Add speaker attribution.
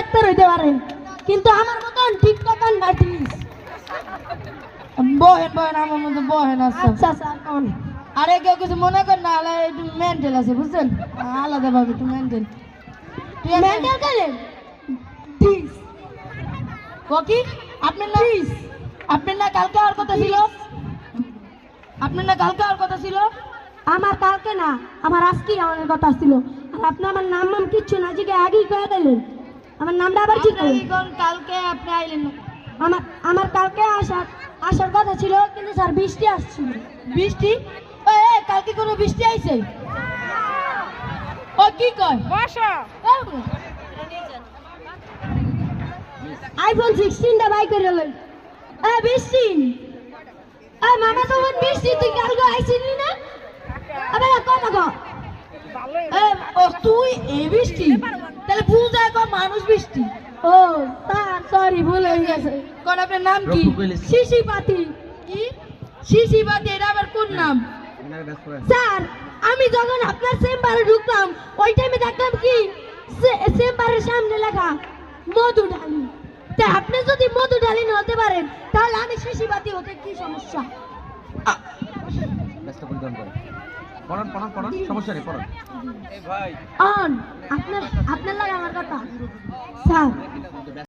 Speaker 1: Doctor হইতে পারেন, কিন্তু আমার মতন ঠিক কথা না প্লিজ।
Speaker 2: বহেন বহেন আমার মধ্যে বহেন। আচ্ছা
Speaker 1: আচ্ছা স্যার কোন
Speaker 2: আরে কেউ কিছু মনে করেন না, আলা একটু মেন্টাল আছে বুঝছেন, আলাদা ভাবে একটু মেন্টাল। ঠিক আছে
Speaker 1: মেন্টাল করেন প্লিজ।
Speaker 2: কি আপনার না আপনার না কালকে আর কথা ছিল, আপনার না কালকে আর কথা ছিল।
Speaker 1: আমার কালকে না, আমার আজকেই আমার কথা ছিল। আর আপনি আমার নাম নাম কিচ্ছু না জিজ্ঞে আগেই কয়ে দিলেন, আমার নামটা আবার ঠিক
Speaker 2: আপনার
Speaker 1: করেন।
Speaker 2: কি কোন কালকে আপনি আইলেন না?
Speaker 1: আমার কালকে আসার কথা ছিল, কিন্তু স্যার বৃষ্টি আসছিল।
Speaker 2: বৃষ্টি? কালকে কোনো বৃষ্টি আইছে? ও কি কয় বাসা
Speaker 1: আইফোন 16টা বাই করে লই। বৃষ্টি, মামা তোমার বৃষ্টি, তুই কালকে আইছিলি না? আবে কম গো।
Speaker 2: ও তুই এই বৃষ্টি, তাহলে বুঝায় কো মানুষ বৃষ্টি।
Speaker 1: ও স্যার সরি, ভুল হয়ে গেছে।
Speaker 2: কোন আপনার নাম কি?
Speaker 1: শিশি পাতি।
Speaker 2: কি শিশিবাদী? এটা আবার কোন নাম?
Speaker 1: স্যার আমি যখন আপনার চেম্বারে ঢুকলাম ওই টাইমে দেখলাম কি চেম্বারের সামনে লেখা মধু ঢালি। তাই আপনি যদি মধু ঢালি হতে পারেন তাহলে আমি শিশিবাতি হতে কি সমস্যা?
Speaker 3: সমস্যা নেই, পড়ান।
Speaker 1: অন আপনার লাগে আমার কথা স্যার।